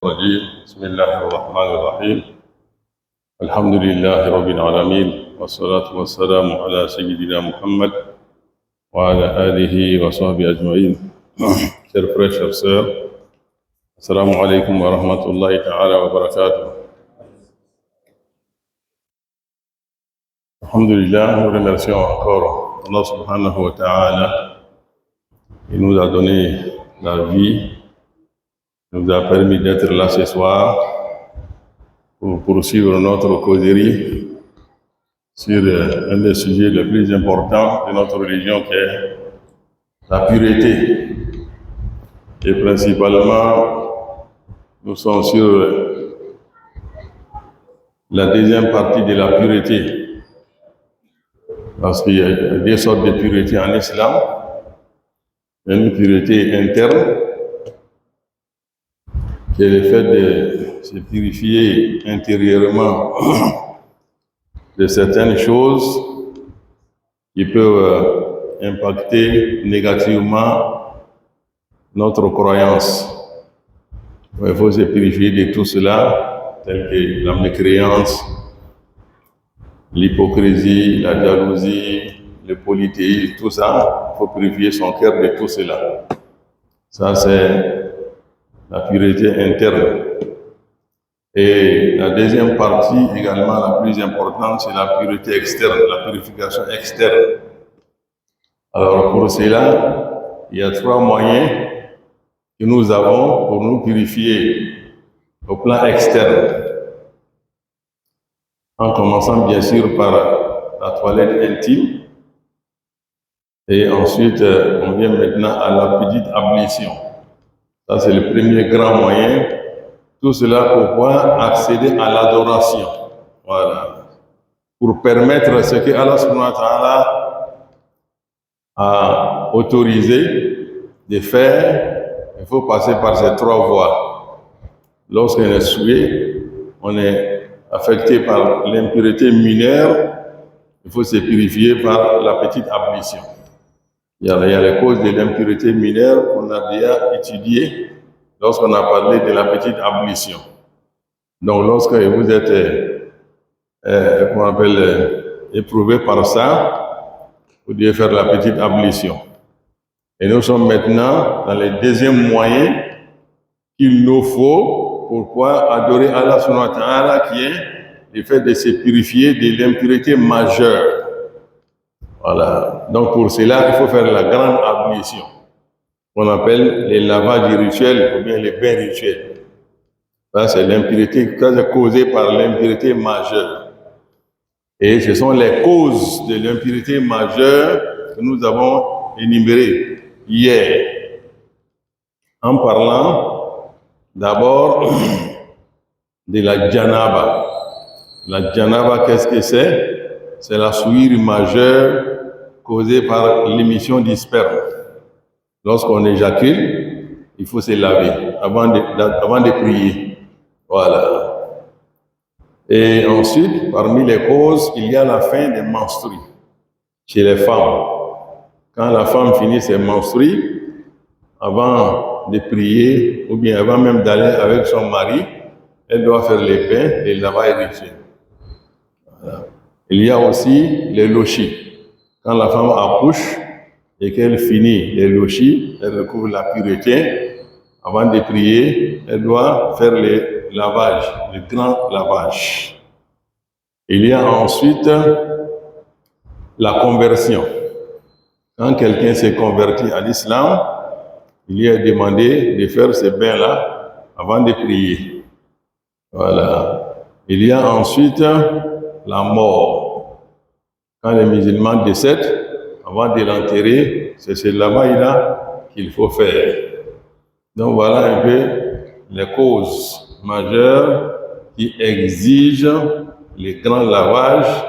الرجيم بسم الله الرحمن الرحيم الحمد لله رب العالمين والصلاة والسلام على سيدنا محمد وعلى آله وصحبه أجمعين. Chers frères, chers sœurs, Assalamu alaikum wa rahmatullahi ta'ala wa barakatuh. Alhamdulillah, nous remercions encore Allah subhanahu wa ta'ala. Il nous a donné la vie, nous a permis d'être là ce soir pour poursuivre notre causerie sur un des sujets les plus importants de notre religion qui est la pureté. Et principalement, nous sommes sur la deuxième partie de la pureté. Parce qu'il y a deux sortes de pureté en islam. Une pureté interne, qui est le fait de se purifier intérieurement de certaines choses qui peuvent impacter négativement notre croyance. Il faut se purifier de tout cela, tel que la mécréance, l'hypocrisie, la jalousie, le polythéisme, tout ça. Il faut purifier son cœur de tout cela. Ça, c'est la pureté interne. Et la deuxième partie, également la plus importante, c'est la pureté externe, la purification externe. Alors pour cela, il y a trois moyens que nous avons pour nous purifier au plan externe. En commençant bien sûr par la toilette intime. Et ensuite, on vient maintenant à la petite ablution. Ça, c'est le premier grand moyen. Tout cela pour pouvoir accéder à l'adoration. Voilà. Pour permettre ce que Allah subhanahu wa ta'ala a autorisé de faire, il faut passer par ces trois voies. Lorsqu'on est souillé, on est affecté par l'impureté mineure, il faut se purifier par la petite ablution. Il y a les causes de l'impureté mineure qu'on a déjà étudiées lorsqu'on a parlé de la petite ablution. Donc, lorsque vous êtes éprouvé par ça, vous devez faire la petite ablution. Et nous sommes maintenant dans le deuxième moyen qu'il nous faut pour pouvoir adorer Allah subhanahu wa ta'ala, qui est le fait de se purifier de l'impureté majeure. Voilà. Donc pour cela, il faut faire la grande ablution, qu'on appelle les lavages rituels ou bien les bains rituels. Ça, c'est l'impureté causée par l'impureté majeure. Et ce sont les causes de l'impureté majeure que nous avons énumérées hier, en parlant d'abord de la janaba. La janaba, qu'est-ce que c'est? C'est la souillure majeure causée par l'émission du sperme. Lorsqu'on éjacule, il faut se laver avant de prier. Voilà. Et ensuite, parmi les causes, il y a la fin des menstrues chez les femmes. Quand la femme finit ses menstrues, avant de prier, ou bien avant même d'aller avec son mari, elle doit faire les bains, les lavages rituels. Voilà. Il y a aussi les lochis. Quand la femme accouche et qu'elle finit les lochis, elle recouvre la pureté. Avant de prier, elle doit faire les lavages, le grand lavage. Il y a ensuite la conversion. Quand quelqu'un s'est converti à l'islam, il lui est demandé de faire ces bains-là avant de prier. Voilà. Il y a ensuite la mort. Quand les musulmans décèdent, avant de l'enterrer, c'est ce lavage-là qu'il faut faire. Donc voilà un peu les causes majeures qui exigent les grands lavages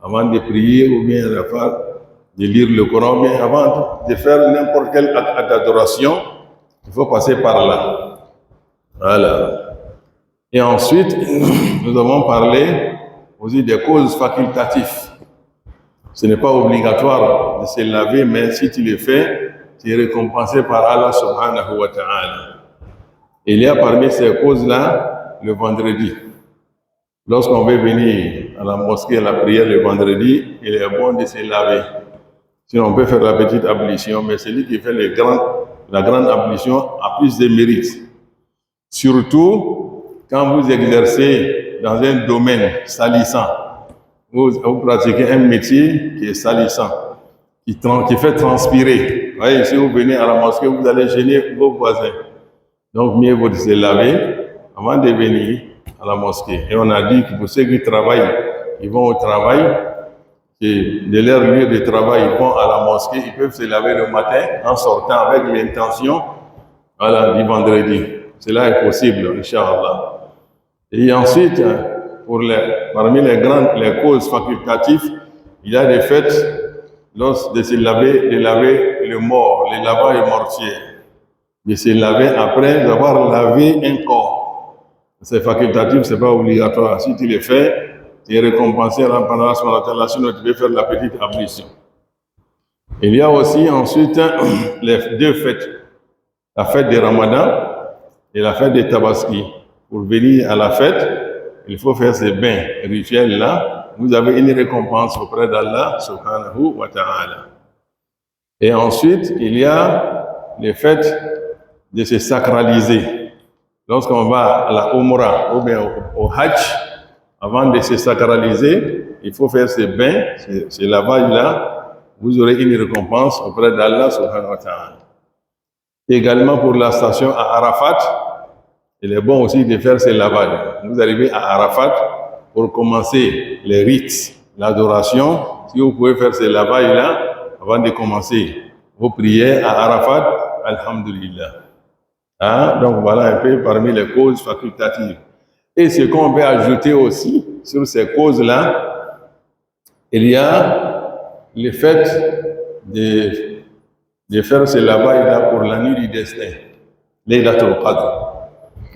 avant de prier ou bien de lire le Coran, ou bien avant de faire n'importe quel acte d'adoration, il faut passer par là. Voilà. Et ensuite, nous avons parlé aussi des causes facultatives. Ce n'est pas obligatoire de se laver, mais si tu le fais, tu es récompensé par Allah subhanahu wa ta'ala. Il y a parmi ces causes-là le vendredi. Lorsqu'on veut venir à la mosquée à la prière le vendredi, il est bon de se laver. Sinon, on peut faire la petite ablution, mais celui qui fait la grande ablution a plus de mérite. Surtout quand vous exercez dans un domaine salissant. Vous pratiquez un métier qui est salissant, qui fait transpirer. Vous voyez, si vous venez à la mosquée, vous allez gêner vos voisins. Donc, mieux vaut se laver avant de venir à la mosquée. Et on a dit que pour ceux qui travaillent, ils vont au travail, et de leur lieu de travail, ils vont à la mosquée, ils peuvent se laver le matin en sortant avec l'intention du vendredi. Cela est possible, Inch'Allah. Et ensuite, parmi les causes facultatives, il y a des fêtes de laver le mort, les lavages mortiers. De se laver après avoir lavé un corps. C'est facultatif, c'est pas obligatoire. Si tu le fais, tu es récompensé pendant la semaine, sinon tu peux faire la petite ablution. Il y a aussi ensuite les deux fêtes. La fête de Ramadan et la fête de Tabaski. Pour venir à la fête, il faut faire ces bains rituels-là. Vous avez une récompense auprès d'Allah, subhanahu wa ta'ala. Et ensuite, il y a les fêtes de se sacraliser. Lorsqu'on va à la Umrah ou bien au Hajj, avant de se sacraliser, il faut faire ces bains, ces lavages-là. Vous aurez une récompense auprès d'Allah, subhanahu wa ta'ala. Également pour la station à Arafat, il est bon aussi de faire ces lavages. Vous arrivez à Arafat pour commencer les rites, l'adoration. Si vous pouvez faire ces lavages-là avant de commencer vos prières à Arafat, alhamdulillah. Donc voilà un peu parmi les causes facultatives. Et ce qu'on peut ajouter aussi sur ces causes-là, il y a le fait de faire ce lavages-là pour la nuit du destin, Laylatul Qadr.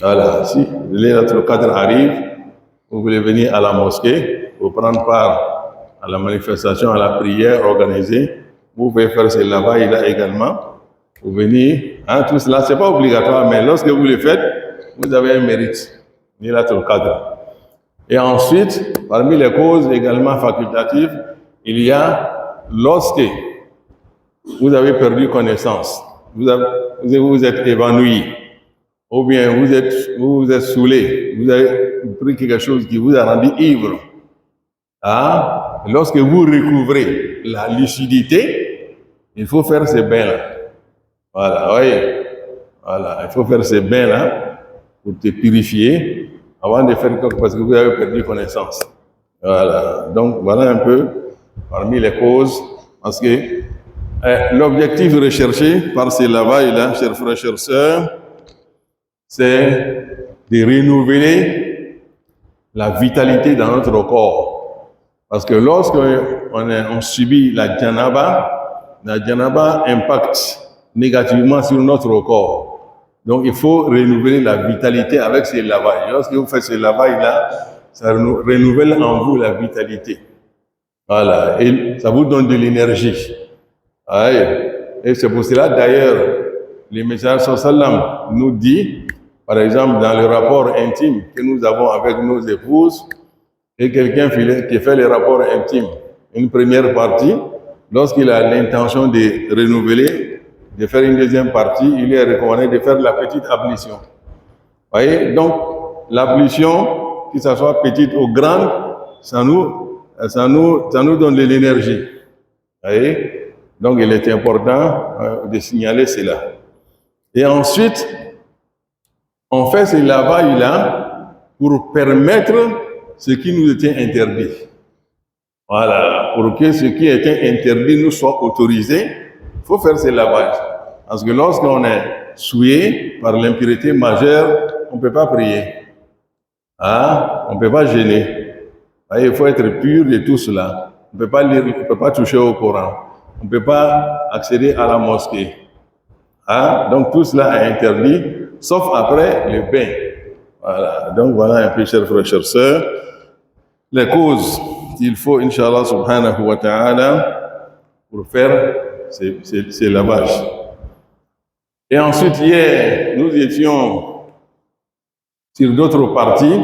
Voilà, si Laylatul Qadr arrive, vous voulez venir à la mosquée pour prendre part à la manifestation, à la prière organisée, vous pouvez faire ce lavages-là également. Pour venir, tout cela, ce n'est pas obligatoire, mais lorsque vous le faites, vous avez un mérite. Laylatul Qadr. Et ensuite, parmi les causes également facultatives, il y a lorsque vous avez perdu connaissance, vous êtes évanoui, ou bien vous êtes saoulé, vous avez pris quelque chose qui vous a rendu ivre. Lorsque vous recouvrez la lucidité, il faut faire ces bains-là. Voilà, voyez. Voilà, il faut faire ces bains-là pour te purifier avant de faire quelque chose parce que vous avez perdu connaissance. Voilà, donc voilà un peu parmi les causes, parce que l'objectif recherché par ces lavages-là, chers frères, chères sœurs, c'est de renouveler la vitalité dans notre corps. Parce que lorsqu'on subit la janaba impacte négativement sur notre corps. Donc il faut renouveler la vitalité avec ces lavages. Lorsque vous faites ces lavages-là, ça renouvelle en vous la vitalité. Voilà, et ça vous donne de l'énergie. Et c'est pour cela d'ailleurs, le message sallam nous dit, par exemple dans le rapport intime que nous avons avec nos épouses, et quelqu'un qui fait le rapport intime, une première partie, lorsqu'il a l'intention de renouveler, de faire une deuxième partie, il est recommandé de faire la petite ablution. Voyez, donc l'ablution, que ce soit petite ou grande, ça nous donne de l'énergie. Voyez, donc il est important de signaler cela. Et ensuite, on fait ce lavage-là pour permettre ce qui nous était interdit. Voilà, pour que ce qui était interdit nous soit autorisé, il faut faire ce lavage. Parce que lorsqu'on est souillé par l'impureté majeure, on ne peut pas prier. On ne peut pas gêner. Il faut être pur de tout cela. On ne peut pas lire, on ne peut pas toucher au Coran. On ne peut pas accéder à la mosquée. Donc tout cela est interdit, sauf après le bain. Voilà. Donc voilà un peu, chers frères, chères sœurs, les causes qu'il faut, Inch'Allah subhanahu wa ta'ala, pour faire ces lavages. Et ensuite, hier, nous étions sur d'autres parties,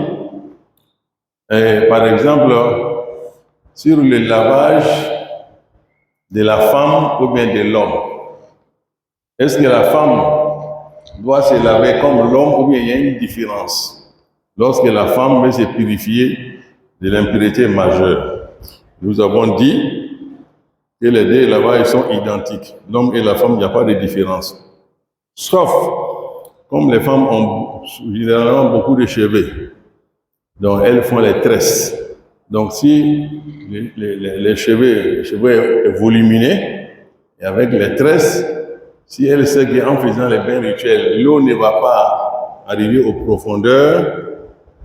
par exemple, sur le lavage de la femme ou bien de l'homme. Est-ce que la femme doit se laver comme l'homme ou bien il y a une différence lorsque la femme veut se purifier de l'impureté majeure? Nous avons dit que les deux lavages sont identiques. L'homme et la femme, il n'y a pas de différence. Sauf, comme les femmes ont généralement beaucoup de cheveux, donc elles font les tresses. Donc si les cheveux est volumineux, et avec les tresses, si elle sait qu'en faisant les bains rituels, l'eau ne va pas arriver aux profondeurs,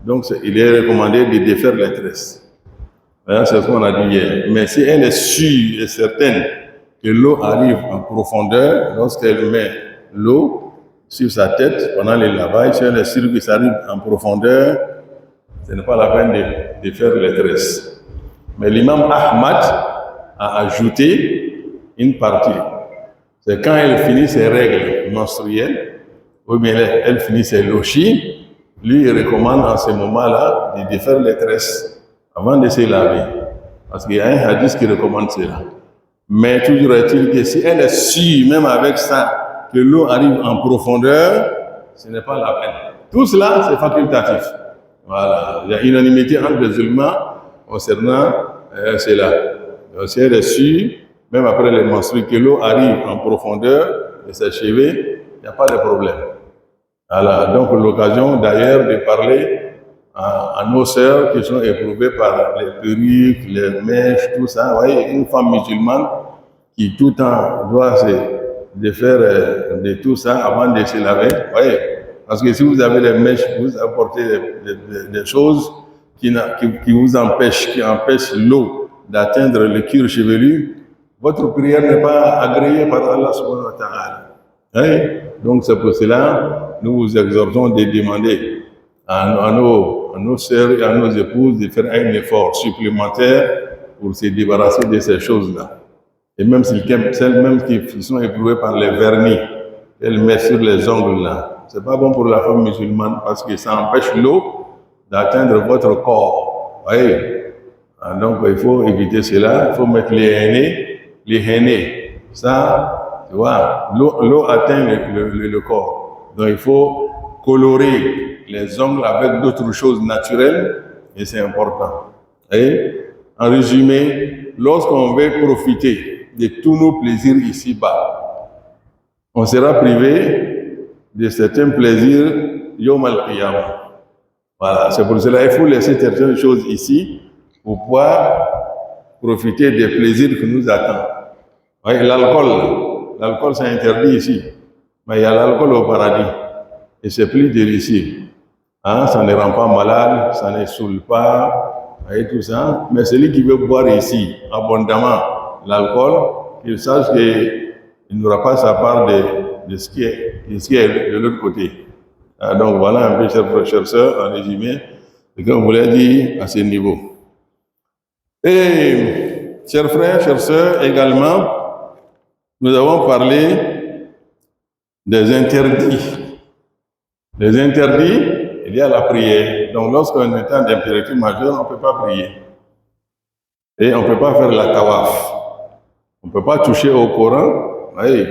donc il est recommandé de défaire les tresses. C'est ce qu'on a dit hier. Mais si elle est sûre et certaine que l'eau arrive en profondeur, lorsqu'elle met l'eau sur sa tête pendant les lavages, si elle est sûre que ça arrive en profondeur, ce n'est pas la peine de faire les tresses. Mais l'imam Ahmad a ajouté une partie. C'est quand elle finit ses règles menstruelles, ou bien elle finit ses lochis, lui il recommande en ce moment-là de défaire les tresses avant de se laver. Parce qu'il y a un hadith qui recommande cela. Mais toujours est-il que si elle est sûre, même avec ça, que l'eau arrive en profondeur, ce n'est pas la peine. Tout cela, c'est facultatif. Voilà. Il y a unanimité entre les musulmans concernant cela. Donc, si elle est sûre, même après les menstrues, que l'eau arrive en profondeur de ses cheveux, il n'y a pas de problème. Voilà. Donc, l'occasion d'ailleurs de parler à nos sœurs qui sont éprouvées par les perruques, les mèches, tout ça. Vous voyez, une femme musulmane qui tout le temps doit se défaire de tout ça avant de se laver. Vous voyez, parce que si vous avez les mèches, vous apportez des choses qui vous empêchent, qui empêchent l'eau d'atteindre le cuir chevelu, votre prière n'est pas agréée par Allah subhanahu wa ta'ala. Donc c'est pour cela, nous vous exhortons de demander à nos sœurs et à nos épouses de faire un effort supplémentaire pour se débarrasser de ces choses-là. Et même celles même qui sont éprouvées par les vernis, elles mettent sur les ongles là. C'est pas bon pour la femme musulmane parce que ça empêche l'eau d'atteindre votre corps. Voyez? Donc il faut éviter cela. Il faut mettre les hennées. Ça, tu vois, l'eau atteint le corps. Donc il faut colorer les ongles avec d'autres choses naturelles et c'est important. Et en résumé, lorsqu'on veut profiter de tous nos plaisirs ici-bas, on sera privé de certains plaisirs Yom al-Qiyamah. Voilà, c'est pour cela qu'il faut laisser certaines choses ici pour pouvoir profiter des plaisirs que nous attendent. Ouais, l'alcool c'est interdit ici, mais il y a l'alcool au paradis et c'est plus délicieux. Ça ne rend pas malade, ça ne saoule pas, et tout ça. Mais celui qui veut boire ici abondamment l'alcool, qu'il sache qu'il n'aura pas sa part de ce qui est de l'autre côté. Donc voilà un peu, chers sœurs, en résumé, ce qu'on voulait dire à ce niveau. Et, chers frères, chères sœurs, également, nous avons parlé des interdits. Les interdits, il y a la prière. Donc, lorsqu'on est en impurité majeure, on ne peut pas prier. Et on ne peut pas faire la tawaf. On ne peut pas toucher au Coran. Oui.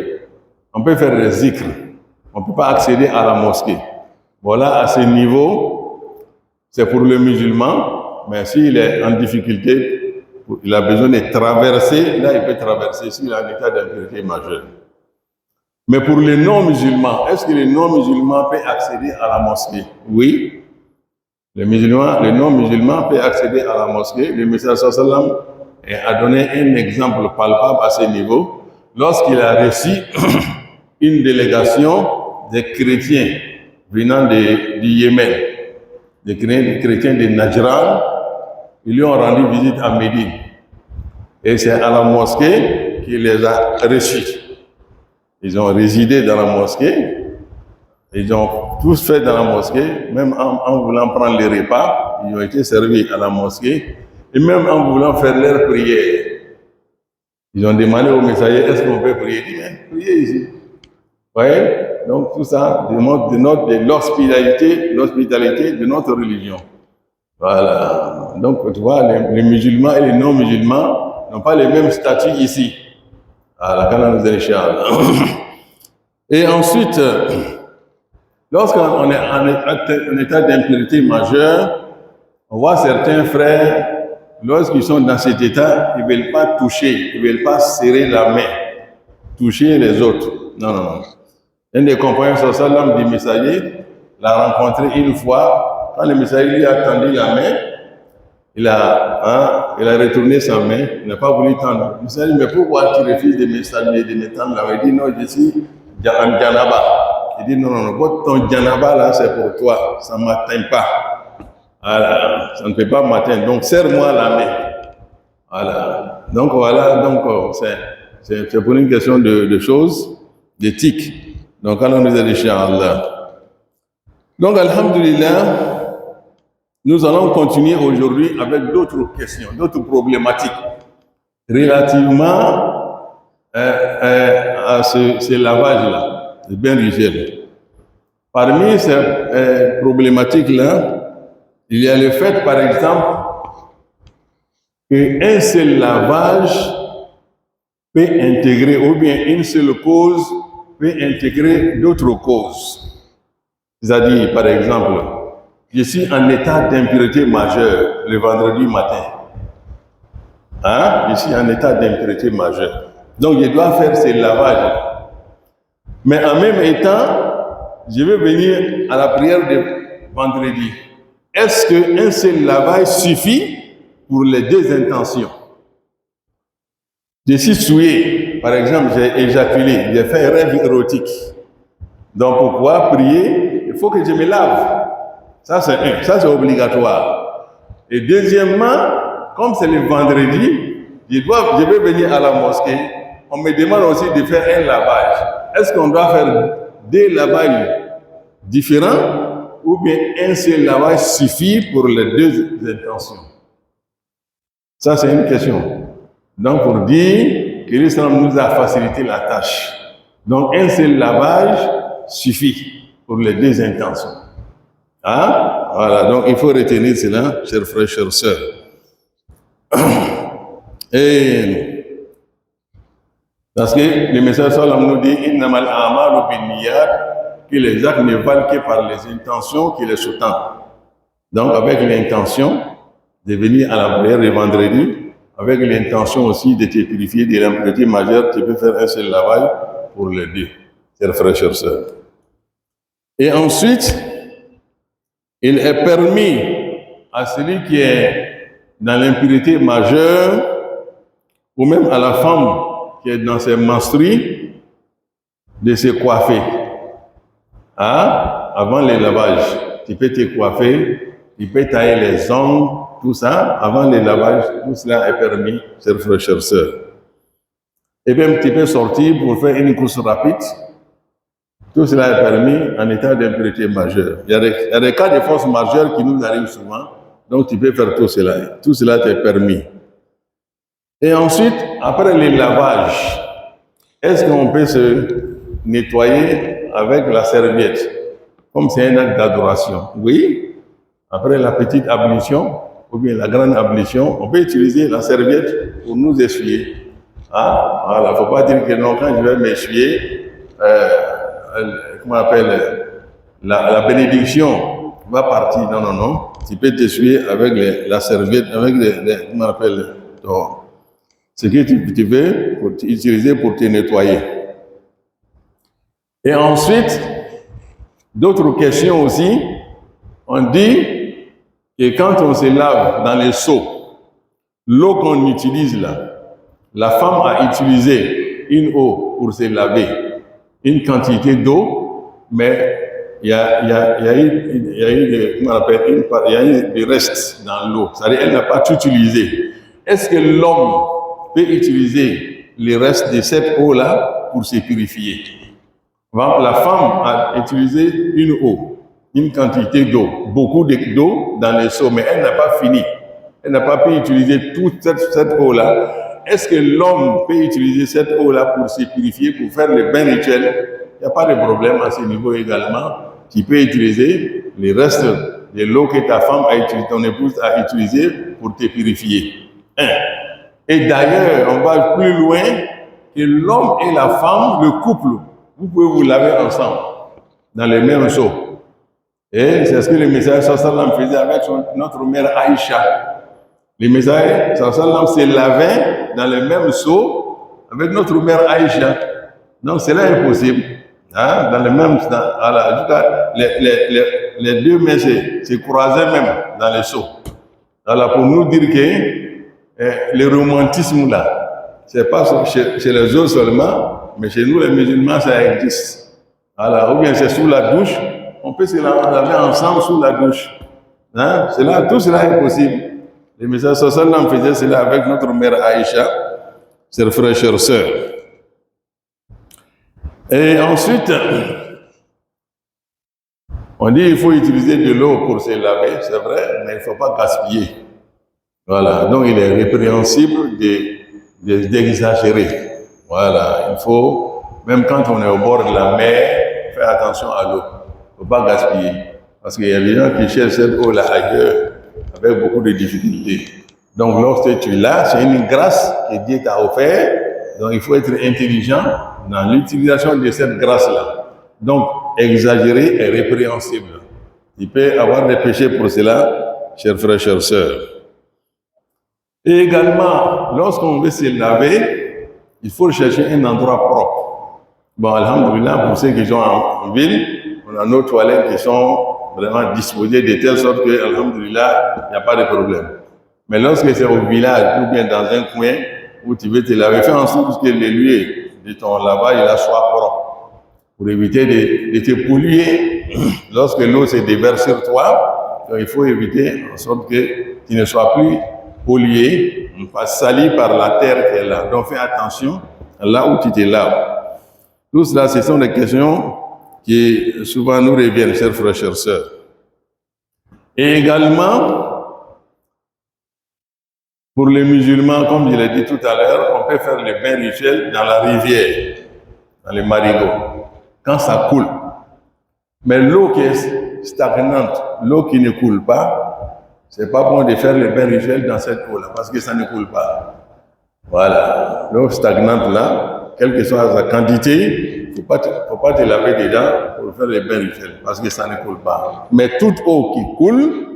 On peut faire les zikr. On ne peut pas accéder à la mosquée. Voilà, à ce niveau, c'est pour le musulman. Mais s'il est en difficulté, il a besoin de traverser, là, il peut traverser s'il a un état d'impurité majeure. Mais pour les non-musulmans, est-ce que les non-musulmans peuvent accéder à la mosquée? Oui. Les non-musulmans peuvent accéder à la mosquée. Le Messie sallam a donné un exemple palpable à ce niveau lorsqu'il a reçu une délégation des chrétiens venant du Yémen, des chrétiens de Najran. Ils lui ont rendu visite à Médine. Et c'est à la mosquée qu'il les a reçus. Ils ont résidé dans la mosquée, ils ont tous fait dans la mosquée, même en voulant prendre les repas, ils ont été servis à la mosquée, et même en voulant faire leur prière. Ils ont demandé au messager, est-ce qu'on peut prier? Il dit, priez ici. Vous voyez? Donc tout ça démontre de l'hospitalité de notre religion. Voilà. Donc tu vois, les musulmans et les non-musulmans n'ont pas les mêmes statuts ici. Voilà, quand on nous Et ensuite, lorsqu'on est en état d'impurité majeure, on voit certains frères, lorsqu'ils sont dans cet état, ils ne veulent pas toucher, ils ne veulent pas serrer la main, toucher les autres. Non, non, non. Un des compagnons sallam du messager l'a rencontré une fois. Quand le messager lui a tendu la main, il a retourné sa main, il n'a pas voulu tendre. Le messager dit, mais pourquoi tu refuses de me saluer, de me tendre la main? Il dit, non, je suis en Djanaba. Il dit, non, non, non, ton Djanaba là, c'est pour toi, ça ne m'atteint pas. Voilà, ça ne peut pas m'atteindre. Donc, serre-moi la main. Voilà. Donc, c'est pour une question de choses, d'éthique. Donc, Allah nous aide, Inch'Allah. Donc, alhamdulillah, nous allons continuer aujourd'hui avec d'autres questions, d'autres problématiques relativement à ce lavage-là, le bain rituel. Parmi ces problématiques-là, il y a le fait, par exemple, qu'un seul lavage peut intégrer, ou bien une seule cause peut intégrer d'autres causes. C'est-à-dire, par exemple, je suis en état d'impureté majeure le vendredi matin. Je suis en état d'impureté majeure. Donc, je dois faire ces lavages. Mais en même temps, je vais venir à la prière de vendredi. Est-ce qu'un seul lavage suffit pour les deux intentions? Je suis souillé, par exemple, j'ai éjaculé, j'ai fait un rêve érotique. Donc, pour pouvoir prier, il faut que je me lave. Ça, c'est obligatoire. Et deuxièmement, comme c'est le vendredi, je vais venir à la mosquée. On me demande aussi de faire un lavage. Est-ce qu'on doit faire deux lavages différents ou bien un seul lavage suffit pour les deux intentions? Ça, c'est une question. Donc, pour dire que l'Islam nous a facilité la tâche. Donc, un seul lavage suffit pour les deux intentions. Voilà, donc il faut retenir cela, chers frères, chères sœurs. Et parce que le message sallam nous dit innamal a'malu binniyat, que les actes ne valent que par les intentions qui les sous-tendent. Donc avec l'intention de venir à la prière le vendredi, avec l'intention aussi de te purifier de l'impureté majeure, tu peux faire un seul lavage pour les deux, chers frères, chères sœurs. Et ensuite, il est permis à celui qui est dans l'impureté majeure, ou même à la femme qui est dans ses menstrues, de se coiffer. Avant les lavages, tu peux te coiffer, tu peux tailler les ongles, tout ça, avant les lavages, tout cela est permis, chers frères, chères sœurs. Et même tu peux sortir pour faire une course rapide. Tout cela est permis en état d'impureté majeure. Il y a des cas de force majeure qui nous arrivent souvent, donc tu peux faire tout cela. Tout cela t'est permis. Et ensuite, après les lavages, est-ce qu'on peut se nettoyer avec la serviette? Comme c'est un acte d'adoration. Oui, après la petite ablution, ou bien la grande ablution, on peut utiliser la serviette pour nous essuyer. Voilà, il ne faut pas dire que non, quand je vais m'essuyer, comment on appelle, la bénédiction va partir. Non, non, non. Tu peux t'essuyer avec la serviette, avec comment on appelle, ce que tu veux utiliser pour te nettoyer. Et ensuite, d'autres questions aussi. On dit que quand on se lave dans les seaux, l'eau qu'on utilise là, la femme a utilisé une eau pour se laver, une quantité d'eau, mais il y a eu des restes dans l'eau. C'est-à-dire qu'elle n'a pas tout utilisé. Est-ce que l'homme peut utiliser les restes de cette eau-là pour se purifier? La femme a utilisé une eau, une quantité d'eau, beaucoup d'eau dans les seaux, mais elle n'a pas fini. Elle n'a pas pu utiliser toute cette eau-là. Est-ce que l'homme peut utiliser cette eau-là pour se purifier, pour faire le bain rituel? n'y a pas de problème à ce niveau également. Tu peux utiliser les restes de l'eau que ta femme a utilisé, ton épouse a utilisé pour te purifier. Et d'ailleurs, on va plus loin que l'homme et la femme, le couple, vous pouvez vous laver ensemble, dans le même seau. Et c'est ce que le messager sallam faisait avec notre mère Aïcha. Le messager sallam se lavait dans le même seau avec notre mère Aïcha. Donc cela est possible. Hein, dans le même, voilà, les deux mains se croisaient même dans le seau. Alors pour nous dire que le romantisme là, c'est pas chez les autres seulement, mais chez nous les musulmans ça existe. Alors, ou bien c'est sous la douche, on peut se laver ensemble sous la douche. Hein? Tout cela est possible. Le messager sallam faisait cela avec notre mère Aïcha, chers frères, chères sœurs. Et ensuite, on dit qu'il faut utiliser de l'eau pour se laver, c'est vrai, mais il ne faut pas gaspiller. Voilà, donc il est répréhensible d'exagérer. Voilà, il faut, même quand on est au bord de la mer, faire attention à l'eau. Il ne faut pas gaspiller. Parce qu'il y a des gens qui cherchent cette eau-là ailleurs, avec beaucoup de difficultés. Donc lorsque tu l'as, c'est une grâce que Dieu t'a offerte. Donc il faut être intelligent dans l'utilisation de cette grâce-là. Donc exagérer est répréhensible. Il peut y avoir des péchés pour cela, chers frères, chères sœurs. Et également, lorsqu'on veut se laver, il faut chercher un endroit propre. Bon, alhamdoulilah, pour ceux qui sont en ville, on a nos toilettes qui sont vraiment disposées de telle sorte que, alhamdoulilah, il n'y a pas de problème. Mais lorsque c'est au village ou bien dans un coin où tu veux te laver, fais en sorte que le lieu de ton lavage soit propre pour éviter de te polluer lorsque l'eau se déverse sur toi. Donc il faut éviter en sorte que tu ne sois plus pollué, pas sali par la terre qui est là. Donc fais attention là où tu te laves. Tout cela, ce sont des questions qui souvent nous reviennent, chers frères, chères sœurs. Et également, pour les musulmans, comme je l'ai dit tout à l'heure, on peut faire les bains rituels dans la rivière, dans les marigots, quand ça coule. Mais l'eau qui est stagnante, l'eau qui ne coule pas, c'est pas bon de faire les bains rituels dans cette eau-là, parce que ça ne coule pas. Voilà, l'eau stagnante là, quelle que soit sa quantité, il ne faut pas te laver dedans pour faire les bains rituels, parce que ça ne coule pas. Mais toute eau qui coule,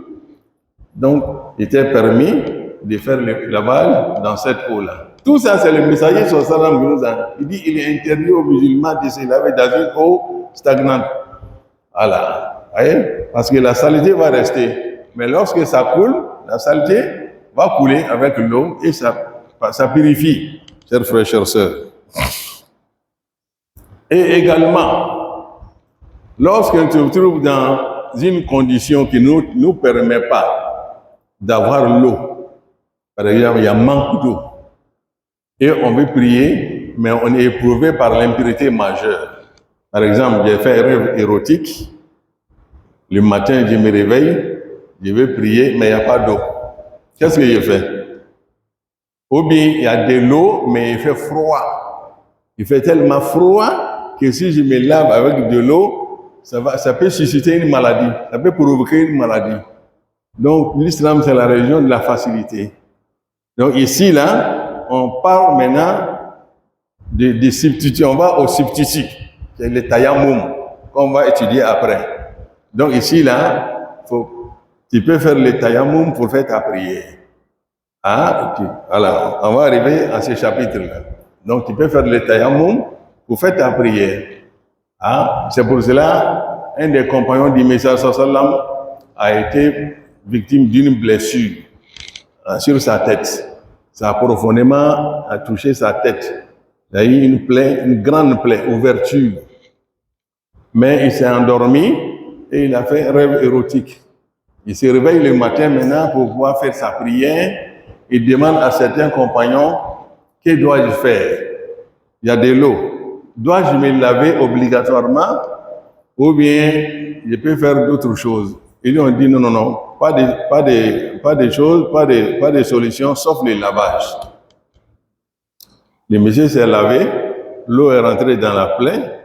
donc, il était permis de faire le lavage dans cette eau-là. Tout ça, c'est le messager sallam qui nous a dit il est interdit aux musulmans de se laver dans une eau stagnante. Voilà. Voyez? Parce que la saleté va rester. Mais lorsque ça coule, la saleté va couler avec l'eau et ça purifie, chers frères, chères sœurs. Et également, lorsqu'on se trouve dans une condition qui ne nous permet pas d'avoir l'eau, par exemple, il y a manque d'eau, et on veut prier, mais on est éprouvé par l'impurité majeure. Par exemple, j'ai fait un rêve érotique, le matin je me réveille, je vais prier, mais il n'y a pas d'eau. Qu'est-ce que je fais? Ou bien il y a de l'eau, mais il fait froid. Il fait tellement froid que si je me lave avec de l'eau, ça peut susciter une maladie, ça peut provoquer une maladie. Donc l'islam, c'est la religion de la facilité. Donc ici, là, on parle maintenant de substituts. On va au substitut, c'est le tayammum, qu'on va étudier après. Donc ici, là, tu peux faire le tayammum pour faire ta prière. Ah, alors, on va arriver à ce chapitre-là. Donc tu peux faire le tayammum pour faire ta prière. Ah, c'est pour cela, un des compagnons du messager sallam a été victime d'une blessure sur sa tête. Ça a profondément touché sa tête. Il y a eu une plaie, une grande plaie, ouverture. Mais il s'est endormi et il a fait un rêve érotique. Il se réveille le matin maintenant pour pouvoir faire sa prière. Il demande à certains compagnons, que dois-je faire? Il y a de l'eau. Dois-je me laver obligatoirement ou bien je peux faire d'autres choses? Ils lui ont dit non, pas de solution sauf le lavage. Le monsieur s'est lavé, l'eau est rentrée dans la plaie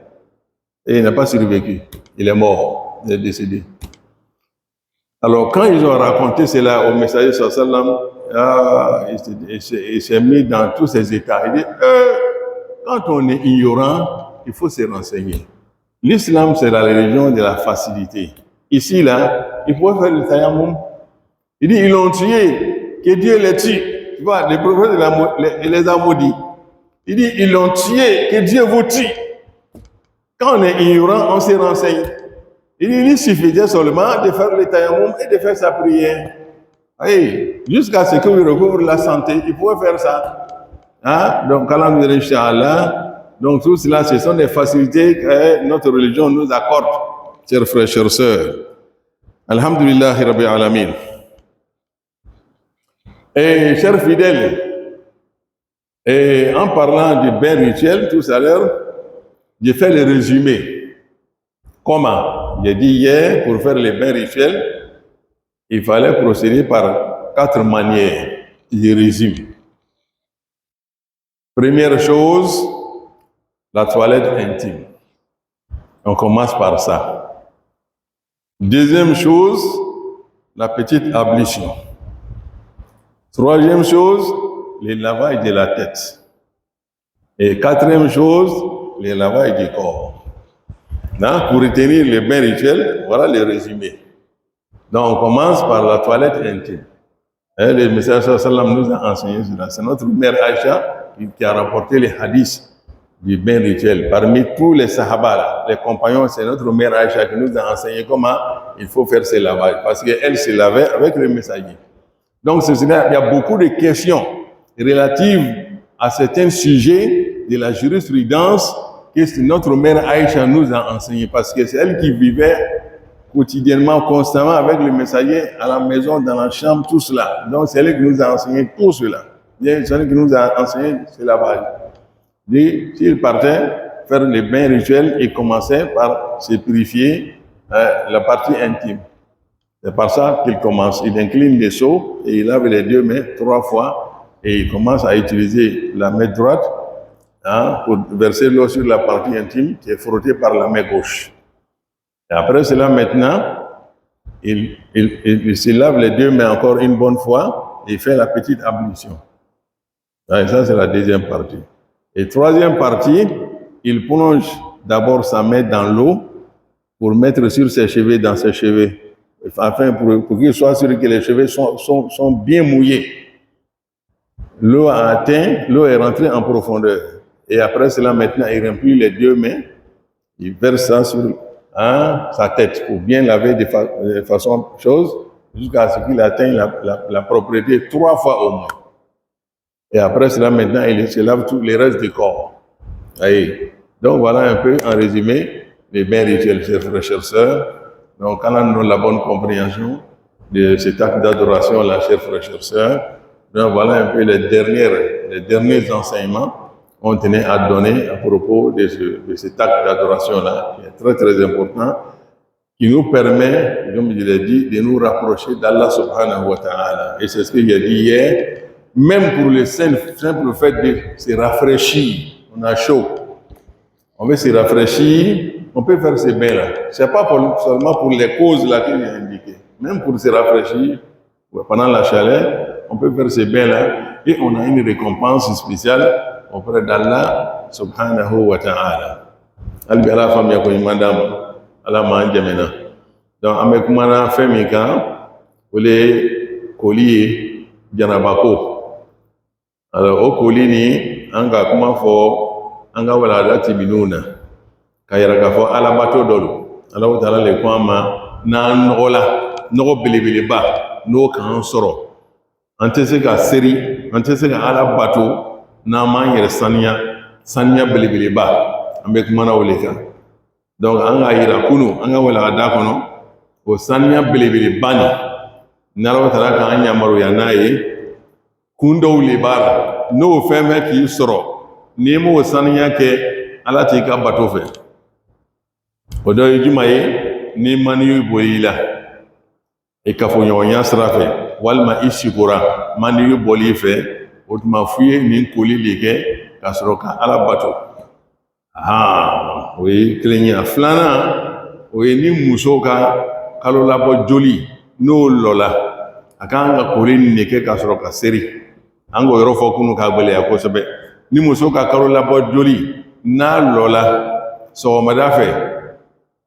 Et il n'a pas survécu. Il est mort, il est décédé. Alors, quand ils ont raconté cela au messager sallam, il s'est mis dans tous ses états. Il dit, quand on est ignorant, il faut se renseigner. L'islam, c'est la religion de la facilité. Ici, là, il faut faire le tayammum. Il dit, ils l'ont tué, que Dieu les tue. Tu vois, les prophètes les a maudits. Il dit, ils l'ont tué, que Dieu vous tue. Quand on est ignorant, on se renseigne. Il suffisait seulement de faire le tayammum et de faire sa prière. Oui, jusqu'à ce qu'il recouvre la santé, il pouvait faire ça. Hein? Donc, alhamdoulilah, Inch'Allah. Donc, tout cela, ce sont des facilités que notre religion nous accorde, chers frères, chers sœurs. Alhamdulillah, Rabbil Alamin. Et chers fidèles, et en parlant du bain rituel tout à l'heure, j'ai fait le résumé. Comment? J'ai dit hier, pour faire les bains rituels, il fallait procéder par 4 manières. Je résume. Première chose, la toilette intime. On commence par ça. Deuxième chose, la petite ablution. Troisième chose, le lavage de la tête. Et quatrième chose, le lavage du corps. Donc, pour retenir les bains rituels, voilà le résumé. Donc, on commence par la toilette intime. Et le messager sallam nous a enseigné cela. C'est notre mère Aïcha qui a rapporté les hadiths du bain rituel. Parmi tous les sahaba, les compagnons, c'est notre mère Aïcha qui nous a enseigné comment il faut faire ce lavage. Parce qu'elle se lavait avec le messager. Donc, il y a beaucoup de questions relatives à certains sujets de la jurisprudence que notre mère Aïcha nous a enseigné. Parce que c'est elle qui vivait quotidiennement, constamment avec le messager à la maison, dans la chambre, tout cela. Donc, c'est elle qui nous a enseigné tout cela. C'est elle qui nous a enseigné ce lavage. S'il partait faire les bains rituels, il commençait par se purifier la partie intime. C'est par ça qu'il commence. Il incline les seaux et il lave les 2 mains 3 fois et il commence à utiliser la main droite pour verser l'eau sur la partie intime qui est frottée par la main gauche. Et après cela, maintenant, il se lave les 2 mains encore une bonne fois et il fait la petite ablution. Et ça, c'est la deuxième partie. Et troisième partie, il plonge d'abord sa main dans l'eau pour mettre sur ses cheveux, dans ses cheveux, afin pour qu'il soit sûr que les cheveux sont bien mouillés. L'eau a atteint, l'eau est rentrée en profondeur. Et après cela, maintenant, il remplit les 2 mains, il verse ça sur sa tête pour bien laver de façon chose jusqu'à ce qu'il atteigne la propriété 3 fois au moins. Et après cela, maintenant, il se lave tous les restes du corps. Allez. Donc voilà un peu en résumé les bains rituels, chers frères, chers sœurs. Donc quand on a la bonne compréhension de cet acte d'adoration, là, chers frères, chers sœurs, donc voilà un peu les derniers enseignements qu'on tenait à donner à propos de cet acte d'adoration-là, qui est très très important, qui nous permet, comme je l'ai dit, de nous rapprocher d'Allah subhanahu wa ta'ala. Et c'est ce qu'il a dit hier, même pour le simple fait de se rafraîchir, on a chaud, on veut se rafraîchir, on peut faire ces bains-là. Ce n'est pas seulement pour les causes là qu'il a indiquées. Même pour se rafraîchir, pendant la chaleur, on peut faire ces bains-là et on a une récompense spéciale auprès d'Allah subhanahu wa ta'ala. Albi ala famille ko madame ala ma jamena. Donc avec mana famille kan ole collier janabako. Alors au collier ni anga kuma fo anga wala dati binuna. Kayara ka fo ala bato dolu. Allah ta'ala le kwama na nola no belebele ba no kan soro. Ante se ka seri, ante se ka ala bato n'a ma yɛrɛ saniya belebeleba an bɛ kumana o le kan. Donc an ka yira kunu an ka walagada kɔnɔ o saniya belebeleba ni Ala taala k'an yamaruya n'a ye kun dɔw le b'a la n'o fɛn fɛn k'i sɔrɔ n'i m'o saniya kɛ Ala t'i ka bato fɛ. O dɔ ye juma ye ni maniyu bɔli la i kafoɲɔgɔnya sira fɛ walima i sikora maniyu bɔli fɛ. O tuma f'u ye nin koli de kɛ ka sɔrɔ ka Ala bato. o ye kelen ye. A filanan o ye ni muso ka kalo labɔ joli n'o lɔla a kan ka koli nin de kɛ ka sɔrɔ ka seri. An k'o yɔrɔ fɔ kunu ka gɛlɛya kosɛbɛ. Ni muso ka kalo labɔ joli n'a lɔla sɔgɔmada fɛ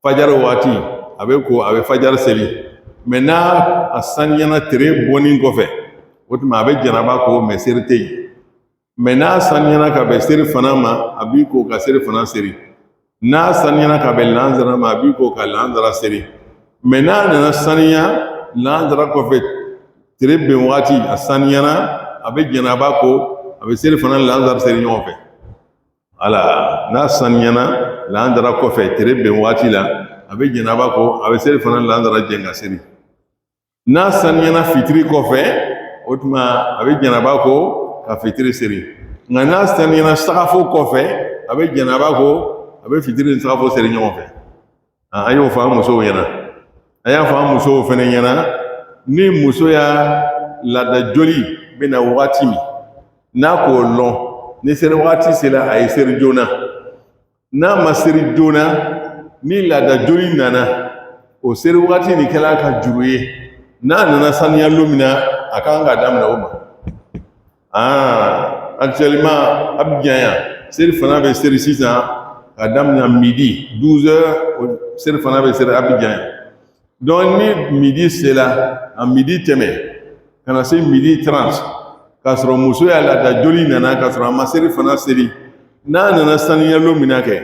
fajari waati a bɛ fajari seli. Mais n'a a saniyana tere bɔnin kɔfɛ o tuma a bɛ janaba ko mais seri tɛ yen. Mais n'a saniyana ka bɛn seri fana ma a b'i ko ka seri fana seri. N'a saniyana ka bɛn lansara ma a b'i ko ka lansara seri. Mais n'a nana saniya lansara kɔfɛ tere bɛn waati a saniyana a bɛ janaba ko a bɛ seri fana lansara seri ɲɔgɔn fɛ. Ala n'a saniyana lansara kɔfɛ tere bɛn waati la a bɛ janaba ko a bɛ seri fana lansara jɛn ka seri. N'a saniyana fitiri kɔfɛ o tuma a bɛ janaba ko ka fitiri seri. Nka n'a saniyana sagafo kɔfɛ a bɛ janaba ko a bɛ fitiri ni sagafo seri ɲɔgɔn fɛ. An y'o fɔ an musow ɲɛna. A y'a fɔ an musow fana ɲɛna ni muso y'a laada joli bɛna waati min n'a k'o lɔn ni seri waati sera a ye seri joona. N'a ma seri joona ni laada joli nana o seri waati nin kɛla ka juru ye. N'a nana saniya don min na a kan ka daminɛ o ma. Actuellement Abidjan yan seri fana bɛ seri sisan ka daminɛ midi 12h seri fana bɛ seri Abidjan yan. Donc ni midi sera a midi tɛmɛ ka na se midi 30 k'a sɔrɔ muso y'a laada joli nana k'a sɔrɔ a ma seri fana seri. N'a nana saniya don min na kɛ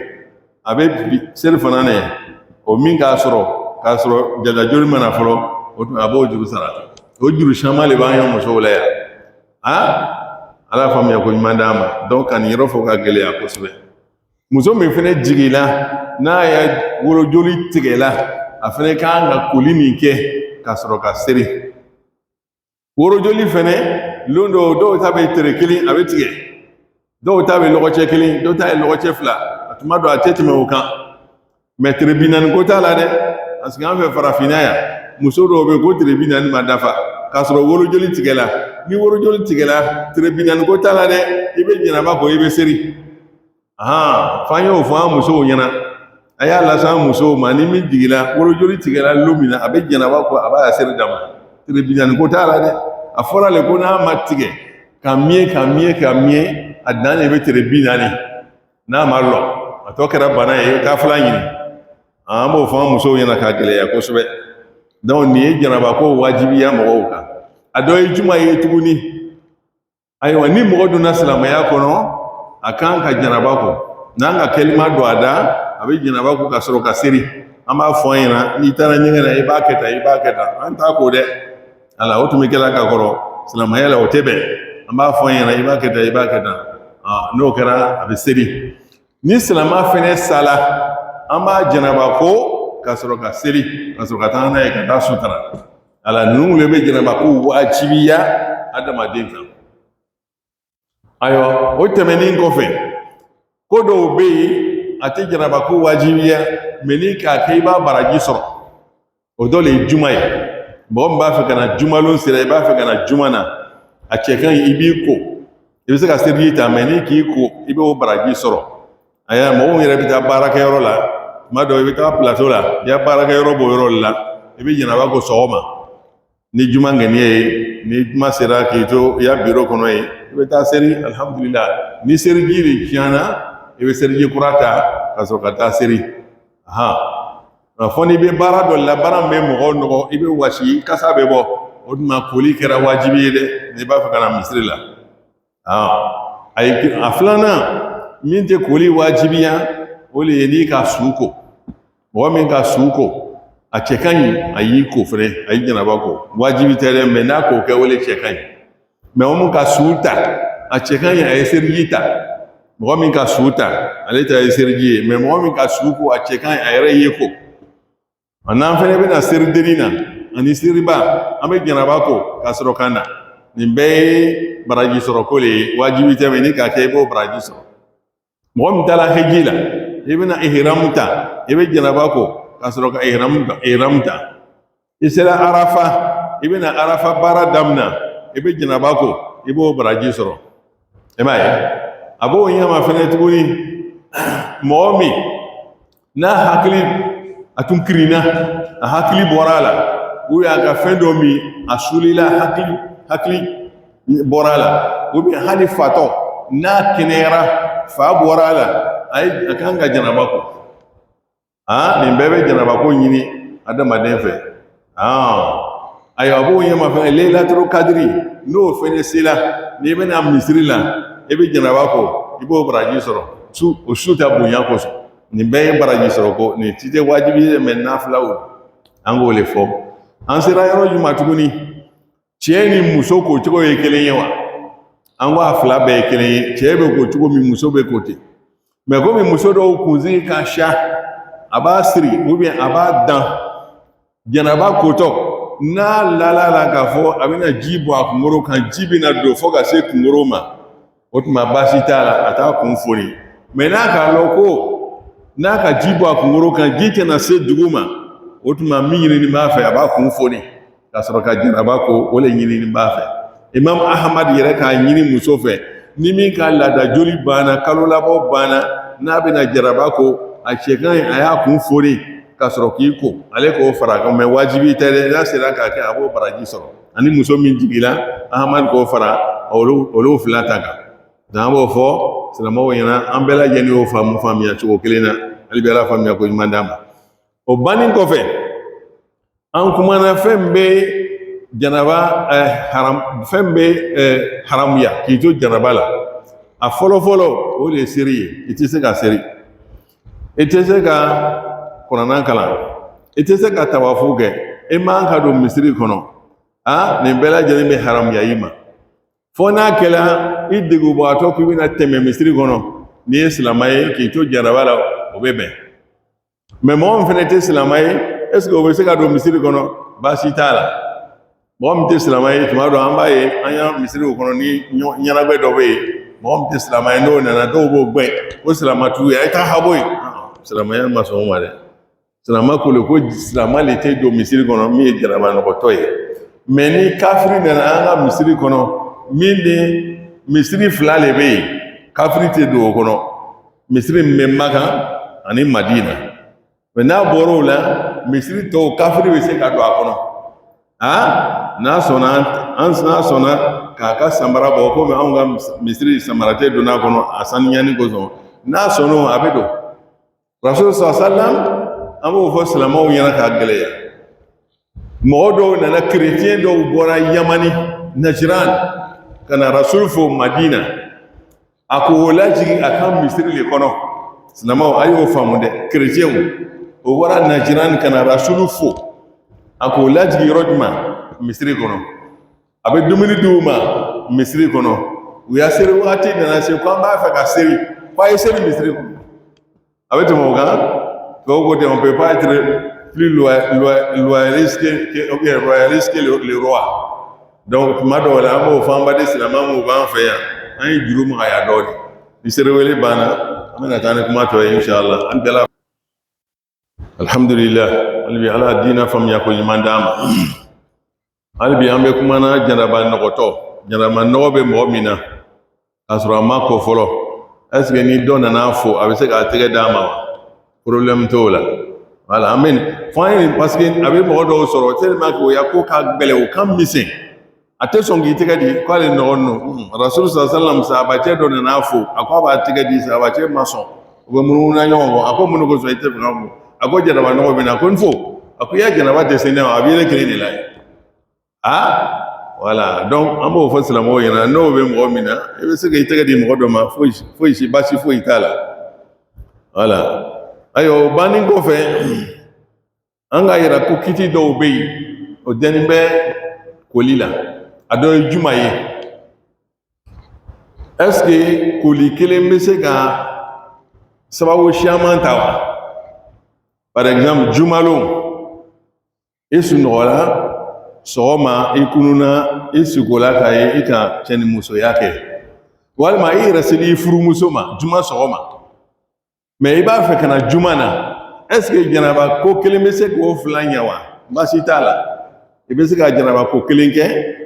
a bɛ seri fana nɛ o min k'a sɔrɔ jada joli mana fɔlɔ o tuma a b'o juru sara. O juru caman de b'an ye musow la yan. Ala faamuya ko ɲuman d'an ma. Donc ka nin yɔrɔ fɔ ka gɛlɛya kosɛbɛ. Muso min fana jigila n'a ye wolo joli tigɛla a fana kan ka koli min kɛ ka sɔrɔ ka seri. Wolo joli fana lon dɔw ta bɛ tere kelen a bɛ tigɛ, dɔw ta bɛ lɔgɔcɛ kelen, dɔw ta ye lɔgɔcɛ fila, a tuma dɔw a tɛ tɛmɛ o kan. Mais tere 40 ko t'a la dɛ, parce que an fɛ farafinna yan muso dɔw bɛ ko tere 40 ma dafa k'a sɔrɔ wolo joli tigɛla. Ni wolo joli tigɛla tere 40 ko t'a la dɛ, i bɛ janaba ko i bɛ seri. F'an y'o fɔ an musow ɲɛna. A y'a lase an musow ma ni min jigila wolo joli tigɛla don min na a bɛ janaba ko a b'a seri dama. Tere 40 ko t'a la dɛ. A fɔra le ko n'a ma tigɛ ka miɛ a dan de bɛ tere 40. N'a ma lɔ a tɔ kɛra bana ye k'a fila ɲini. An b'o fɔ an musow ɲɛna ka gɛlɛya kosɛbɛ. Donc nin ye janaba ko wajibiya mɔgɔw kan. A dɔ ye juma ye tuguni. Ayiwa ni mɔgɔ donna silamɛya kɔnɔ a kan ka janaba ko. N'an ka kelima don a da a bɛ janaba ko ka sɔrɔ ka seri. An b'a fɔ an ɲɛna n'i taara ɲɛgɛn na i b'a kɛ tan. An t'a ko dɛ. Ala o tun bɛ kɛla ka kɔrɔ silamɛya la o tɛ bɛn. An b'a fɔ an ɲɛna i b'a kɛ tan. N'o kɛra a bɛ seri. Ni silamɛ fɛnɛ sala an b'a janaba ko ka sɔrɔ ka seri ka sɔrɔ ka taa n'a ye ka taa sutura. Ala ninnu de bɛ janaba ko wajibiya adamaden kan. Ayiwa o tɛmɛnen kɔfɛ ko dɔw bɛ yen a tɛ janaba ko wajibiya mais ni k'a kɛ i b'a baraji sɔrɔ o dɔ le ye juma ye. Mɔgɔ min b'a fɛ ka na jumalon sera i b'a fɛ ka na juma na a cɛ ka ɲi i b'i ko i bɛ se ka seri ta mais ni k'i ko i b'o baraji sɔrɔ. Ayiwa mɔgɔw yɛrɛ bɛ taa baarakɛyɔrɔ la tuma dɔw i bɛ taa plateau la i ya baarakɛyɔrɔ b'o yɔrɔ de la i bɛ janaba ko sɔgɔma ni juma ŋaniya ye ni juma sera k'i to i ya biro kɔnɔ ye i bɛ taa seri alhamdulillah. Ni seriji de tiɲɛna i bɛ seriji kura ta ka sɔrɔ ka taa seri. Fɔ n'i bɛ baara dɔ la baara min bɛ mɔgɔw nɔgɔ i bɛ wasi kasa bɛ bɔ o tuma koli kɛra wajibi ye dɛ n'i b'a fɛ ka na misiri la. A filanan min tɛ koli wajibiya o le ye n'i ka su ko. Mɔgɔ min ka su ko a cɛ ka ɲi a y'i ko fɛnɛ a y'i janaba ko wajibi tɛ dɛ mais n'a k'o kɛ o le cɛ ka ɲi. Mais mɔgɔ min ka su ta a cɛ ka ɲi a ye seriji ta. Mɔgɔ min ka su ta ale ta ye seriji ye mais mɔgɔ min ka su ko a cɛ ka ɲi a yɛrɛ ye ko. N'an fɛnɛ bɛna seri denni na ani seriba an bɛ janaba ko ka sɔrɔ ka na. Nin bɛɛ ye baraji sɔrɔ ko le ye wajibi tɛ mais ni k'a kɛ i b'o baraji sɔrɔ. Mɔgɔ min taara heji la i bɛna ihram ta i bɛ janaba ko ka sɔrɔ ka ihram ta. I sera arafa i bɛna arafa baara daminɛ i bɛ janaba ko i b'o baraji sɔrɔ. I m'a ye a b'o ɲɛma fɛnɛ tuguni mɔgɔ min n'a hakili a tun kirina a hakili bɔra la ou bien a ka fɛn dɔ min a sulila hakili bɔra la ou bien hali fatɔ n'a kɛnɛyara fa bɔra la a kan ka janaba ko nin bɛɛ bɛ janaba ko ɲini adamaden fɛ ayiwa a b'o ɲɛma fɛnɛ leilatul kadiri n'o fɛnɛ sela n'i bɛna misiri la i bɛ janaba ko i b'o baraji sɔrɔ o su ta bonya kosɔn nin bɛɛ ye baraji sɔrɔ ko nin ti tɛ wajibi ye mɛ nafilaw an k'o le fɔ an sera yɔrɔ jumɛn tuguni cɛ ni muso ko cogo ye kelen ye wa an ko a fila bɛɛ ye kelen ye cɛ bɛ ko cogo min muso bɛ ko ten mɛ komi muso dɔw kunsigi ka ca a b'a siri ou bien a b'a dan janaba kotɔ n'a lala la k'a fɔ a bɛna ji bɔ a kunkolo kan ji bɛna don fo ka se kunkolo ma o tuma baasi t'a la a t'a kun foni mɛ n'a k'a lɔn ko n'a ka ji bɔ a kunkolo kan ji tɛna se dugu ma o tuma min ɲinini b'a fɛ a b'a kun foni k'a sɔrɔ ka janaba ko o le ɲinini b'a fɛ imam ahmad yɛrɛ k'a ɲini muso fɛ ni min ka laada joli banna kalo labɔ banna n'a bɛna janaba ko a cɛ kan a y'a kun foni k'a sɔrɔ k'i ko ale k'o fara kan mɛ wajibi tɛ dɛ n'a sera k'a kɛ a b'o baraji sɔrɔ ani muso min jigila ahmad k'o fara olu fila ta kan n'an b'o fɔ silamɛw ɲɛna an bɛɛ lajɛlen y'o faamuya cogo kelen na hali bi ala faamuya ko ɲuman d'a ma o bannen kɔfɛ an kumana fɛn bɛ janaba fɛn bɛ haramuya k'i to janaba la a fɔlɔ o de ye seri ye i tɛ se ka seri i tɛ se ka kuranna kalan i tɛ se ka tawafu kɛ i man ka don misiri kɔnɔ nin bɛɛ lajɛlen bɛ haramuya i ma fɔ n'a kɛra i degubaatɔ k'i bɛna tɛmɛ misiri kɔnɔ n'i ye silamɛ ye k'i to janaba la o bɛ bɛn mɛ mɔgɔ min fana tɛ silamɛ ye est ce que o bɛ se ka don misiri kɔnɔ baasi t'a la mɔgɔ min tɛ silamɛ ye tuma dɔ an b'a ye an y'a misiriw kɔnɔ ni ɲɛnabɛ dɔ bɛ yen mɔgɔ min tɛ silamɛ ye n'o nana dɔw b'o gɛn o silamɛtigiw ye a ye taa habo ye silamɛya ma sɔn o ma dɛ silamɛ ko le ko silamɛ le tɛ don misiri kɔnɔ min ye janaba nɔgɔtɔ ye mɛ ni kafiri nana an ka misiri kɔnɔ min ni misiri fila le bɛ yen kafiri tɛ don o kɔnɔ misiri min bɛ Makan ani Madina mɛ n'a bɔra o la misiri tɔw kafiri bɛ se ka don a kɔnɔ n'a sɔnna k'a ka samara bɔ komi anw ka misiri samara tɛ donna a kɔnɔ a sanuyani kosɔn n'a sɔnna a bɛ don Rasul sallam an b'o fɔ silamɛw ɲɛna k'a gɛlɛya mɔgɔ dɔw nana kerecɛn dɔw bɔra Yamani Najiran ka na Rasul fo Madina a ko o lajigi a ka misiri le kɔnɔ silamɛw a y'o faamu dɛ kerecɛnw o bɔra Najiran ka na Rasul fo a ko o lajigi yɔrɔ jumɛn misiri kɔnɔ a bɛ dumuni di u ma misiri kɔnɔ u y'a seri wagati nana se ko an b'a fɛ ka seri ko a ye seri misiri kɔnɔ a bɛ tɛmɛ o kan tubabu ko on peut pas être plus loyaliste que le roi donc tuma dɔw la an b'o fɔ an baden silamɛw m'o b'an fɛ yan an ye juru magaya dɔɔni ni seriwele banna an bɛna taa ni kuma tɔ ye inshallah an bɛɛ la alhamdulillah hali bi ala diina faamuya ko ɲuman d'an ma hali bi an bɛ kuma na janaba nɔgɔtɔ janaba nɔgɔ bɛ mɔgɔ min na k'a sɔrɔ a ma ko fɔlɔ est ce que ni dɔ nana fo a bɛ se k'a tɛgɛ d'a ma wa problème t'o la voilà an bɛ fɔ an ye parce que a bɛ mɔgɔ dɔw sɔrɔ tellement que o ya ko ka gɛlɛn o ka misɛn a tɛ sɔn k'i tɛgɛ di k'ale nɔgɔ ninnu Rasul sallam sahabacɛ dɔ nana fo a ko a b'a tɛgɛ di sahabacɛ ma sɔn u bɛ munumunu ɲɔgɔn kɔ a ko mun de kosɔn i tɛ fɛ ka fɔ a ko janaba nɔgɔ bɛ na ko n fo a ko i ya janaba dɛsɛ ne ma a b'i yɛrɛ kelen de la ye voilà donc an b'o fɔ silamɛw ɲɛna n'o bɛ mɔgɔ min na i bɛ se k'i tɛgɛ di mɔgɔ dɔ ma foyi si baasi foyi t'a la voilà ayiwa o bannen kɔfɛ an ka yira ko kiti dɔw bɛ yen o dɛnnen bɛ koli la a dɔ ye juma ye est ce que koli kelen bɛ se ka sababu caman ta wa par exemple jumalon i sunɔgɔla sɔgɔma i kununa i sikola k'a ye i ka cɛnimusoya kɛ walima i yɛrɛ seli i furumuso ma juma sɔgɔma mɛ i b'a fɛ ka na juma na est ce que janaba ko kelen bɛ se k'o fila ɲɛ wa baasi t'a la i bɛ se ka janaba ko kelen kɛ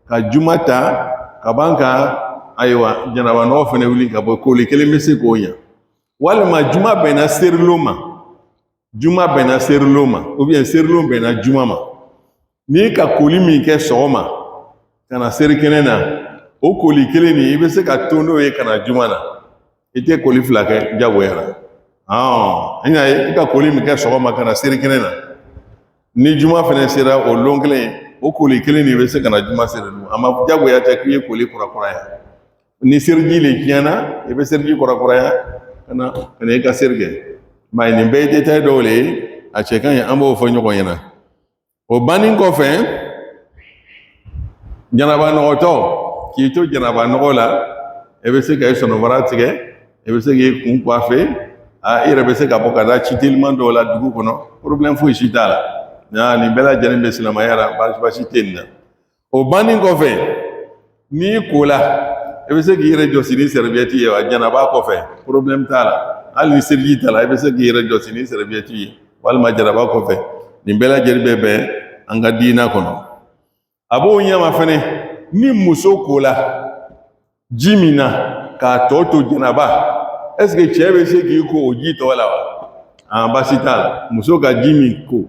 ka juma ta ka ban ka ayiwa janaba nɔgɔ fana wuli ka bɔ koli kelen bɛ se k'o ɲɛ walima juma bɛnna serilon ma juma bɛnna serilon ma ou bien serilon bɛnna juma ma n'i ka koli min kɛ sɔgɔma ka na seri kɛnɛ na o koli kelen nin i bɛ se ka to n'o ye ka na juma na i tɛ koli fila kɛ jagoya la an y'a ye i ka koli min kɛ sɔgɔma ka na seri kɛnɛ na ni juma fana sera o lon kelen o koli kelen nin i bɛ se ka na juma seri dun a ma jagoya tɛ k'i ye koli kurakuraya ni seriji le tiɲɛna i bɛ seriji kurakuraya ka na i ka seri kɛ mɛ nin bɛɛ ye détail dɔw le ye a cɛ ka ɲi an b'o fɔ ɲɔgɔn ɲɛna o bannen kɔfɛ janaba nɔgɔtɔ k'i to janaba nɔgɔ la i bɛ se ka i sɔnɔbara tigɛ i bɛ se k'i kun coiffe i yɛrɛ bɛ se ka bɔ ka taa ci teliman dɔw la dugu kɔnɔ problème foyi si t'a la nin bɛɛ lajɛlen bɛ silamɛya la baasi tɛ nin na o bannen kɔfɛ n'i ko la i bɛ se k'i yɛrɛ jɔsi ni serviette ye wa janaba kɔfɛ problème t'a la hali ni seliji t'a la i bɛ se k'i yɛrɛ jɔsi ni serviette ye walima janaba kɔfɛ nin bɛɛ lajɛlen bɛ bɛn an ka diina kɔnɔ a b'o ɲɛma fɛnɛ ni muso ko la ji min na k'a tɔ to janaba est ce que cɛ bɛ se k'i ko o ji tɔ la wa baasi t'a la muso ka ji min ko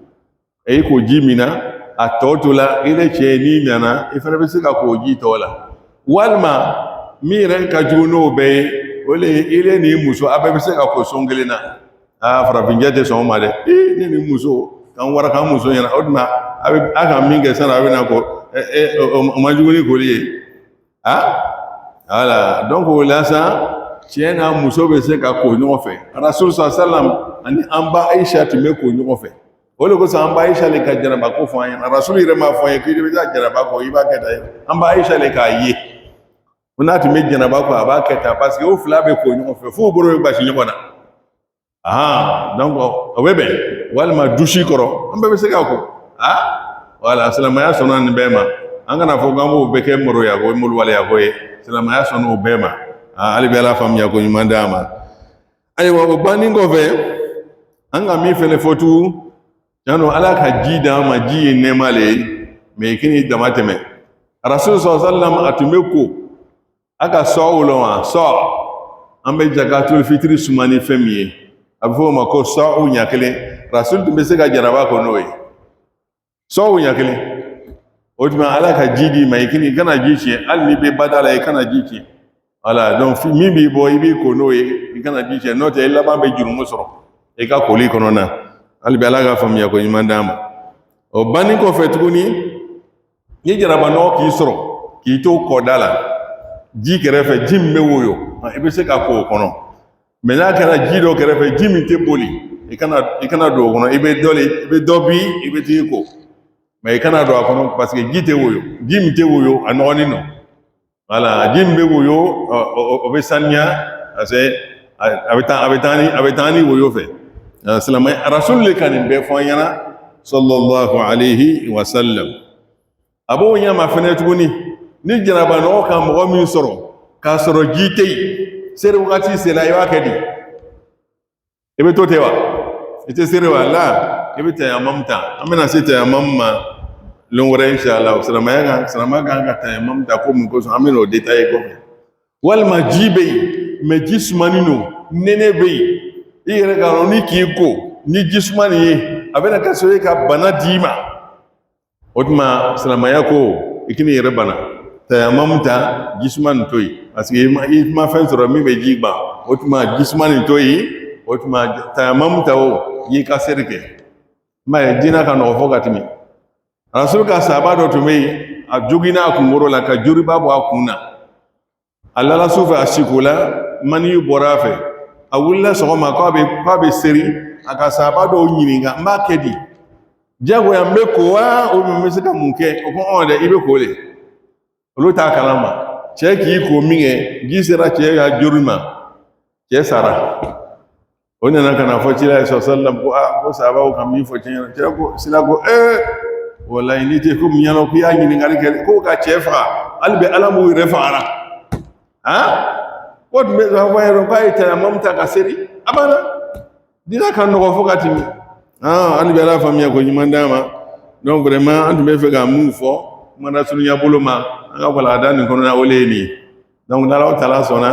e ko ji min na a tɔ to la i ni cɛ n'i ɲana i fana bɛ se ka ko o ji tɔ la walima min yɛrɛ ka jugu n'o bɛɛ ye o le ye i ni muso a bɛɛ bɛ se ka ko son kelen na farafinjɛ tɛ sɔn o ma dɛ ne ni muso k'an wara k'an muso ɲɛna o tuma a ka min kɛ sanni a bɛna ko o ma jugu ni koli ye voilà donc o la sa cɛ n'a muso bɛ se ka ko ɲɔgɔn fɛ rasul sallam ani an ba Aisha tun bɛ ko ɲɔgɔn fɛ o de kosɔn an ba Aisha le ka jaraba ko fɔ an ɲɛna rasul yɛrɛ m'a fɔ an ye k'i bɛ taa jaraba kɔ i b'a kɛ tan an ba Aisha le k'a ye ko n'a tun bɛ janaba kɔ a b'a kɛ tan parce que o fila bɛ ko ɲɔgɔn fɛ f'o bolo bɛ basi ɲɔgɔn na donc o bɛ bɛn walima dusi kɔrɔ an bɛɛ bɛ se ka ko voilà silamɛya sɔnna nin bɛɛ ma an kana fɔ k'an b'o bɛɛ kɛ mɔrɔya ko mɔluwaleya ko ye silamɛya sɔnna o bɛɛ ma hali bɛ ala faamuya ko ɲuman d'a ma ayiwa o bannen kɔfɛ an ka min fɛnɛ fɔ tugun yanni ala ka ji d'an ma ji ye nɛɛma le ye mais i k'i dama tɛmɛ rasul sallam a tun bɛ ko a ka sɔɔw lɔn wa sɔɔ an bɛ zakatul fitiri suma ni fɛn min ye a bɛ fɔ o ma ko sɔɔw ɲɛ kelen rasul tun bɛ se ka jaraba kɔ n'o ye sɔɔw ɲɛ kelen o tuma ala ka ji d'i ma i kana ji tiɲɛ hali n'i bɛ bada la i kana ji tiɲɛ voilà donc min b'i bɔ i b'i ko n'o ye i kana ji tiɲɛ n'o tɛ i laban bɛ jurumu sɔrɔ i ka koli kɔnɔ na hali bi ala ka faamuya ko ɲuman d'an ma o bannen kɔfɛ tuguni ni jaraba nɔgɔ k'i sɔrɔ k'i to kɔda la ji kɛrɛfɛ ji min bɛ woyo i bɛ se ka ko o kɔnɔ mais n'a kɛra ji dɔ kɛrɛfɛ ji min tɛ boli i kana don o kɔnɔ i bɛ dɔ bi i bɛ t'i ko mais i kana don a kɔnɔ parce que ji tɛ woyo ji min tɛ woyo a nɔgɔlen don voilà ji min bɛ woyo o bɛ sanuya parce que a bɛ taa ni woyo fɛ silamɛ rasul le ka nin bɛɛ fɔ an ɲɛna sallallahu alayhi wa sallam a b'o ɲɛma fɛnɛ tuguni ni janaba nɔgɔ ka mɔgɔ min sɔrɔ k'a sɔrɔ ji tɛ yen seri wagati sera i b'a kɛ di i bɛ to ten wa i tɛ seri wa la i bɛ tayamam ta an bɛna se tayamam ma lon wɛrɛ inshallah silamɛya kan ka tayamam ta ko mun kosɔn an bɛna o détail kɔfɛ walima ji bɛ yen mais ji sumanin don nɛnɛ bɛ yen i yɛrɛ ka dɔn ni k'i ko ni ji suma nin ye a bɛna kɛ sababu ye ka bana d'i ma o tuma silamɛya ko i k'i yɛrɛ bana tayamam ta ji suma nin to yen parce que i ma fɛn sɔrɔ min bɛ ji ban o tuma ji suma nin to yen o tuma tayamam ta o i ka seri kɛ m'a ye diinɛ ka nɔgɔ fɔ ka tɛmɛ rasul ka sahaba dɔ tun bɛ yen a joginna a kunkolo la ka joliba bɔ a kun na a lala su fɛ a siko la maniyu bɔra a fɛ a wulila sɔgɔma k'a bɛ seri a ka sahaba dɔw ɲininka n b'a kɛ di diyagoya n bɛ ko wa o bɛ se ka mun kɛ o ko dɛ i bɛ ko de olu t'a kalama cɛ k'i ko min kɛ ji sera cɛ ka joli ma cɛ sara o nana ka na fɔ cila ye sallam ko sahabaw ka min fɔ cɛ ɲɛna cɛ ko sila ko wallahi ni tɛ ko min ɲɛna ko i y'a ɲininkali kɛ ko ka cɛ faga hali bi ala m'u yɛrɛ fagara ko tun bɛ fɔ yɛrɛ k'a ye tayamam ta ka seri abada dina ka nɔgɔ fo ka tɛmɛ hali bi ala faamuya ko ɲuman d'a ma donc vraiment an tun bɛ fɛ ka mun fɔ kumana surunya bolo ma an ka walanda nin kɔnɔna o le ye nin ye donc n'Ala taala sɔnna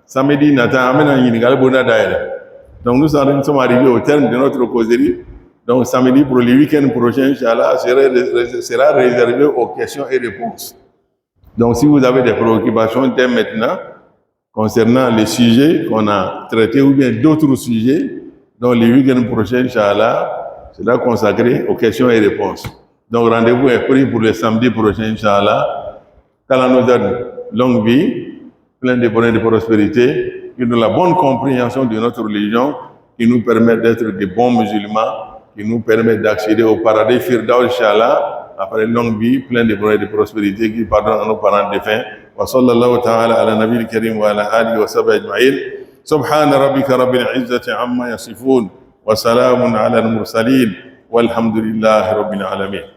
samedi nata an bɛna ɲininkali bonda dayɛlɛ Donc nous sommes arrivés au terme de notre causerie. Donc samedi pour le week-end prochain, Inch'Allah, sera réservé aux questions et réponses. Donc si vous avez des préoccupations dès maintenant concernant les sujets qu'on a traités ou bien d'autres sujets, donc le week-end prochain, Inch'Allah, sera consacré aux questions et réponses. Donc rendez-vous est pris pour le samedi prochain, Inch'Allah. Qu'Allah nous donne longue vie, plein de bonheur et de prospérité, qui nous la bonne compréhension de notre religion, qui nous permet d'être des bons musulmans, qui nous permet d'accéder au paradis Firdaus, Inch'Allah, après une longue vie, plein de bonheur et de prospérité, qui pardonne à nos parents défunts. Wa sallallahu ta'ala ala nabiyil karim wa ala alihi wa sahbihi ajma'in. Subhana rabbika rabbil izzati amma yasifun wa salamun ala al-mursalin walhamdulillahi rabbil alamin.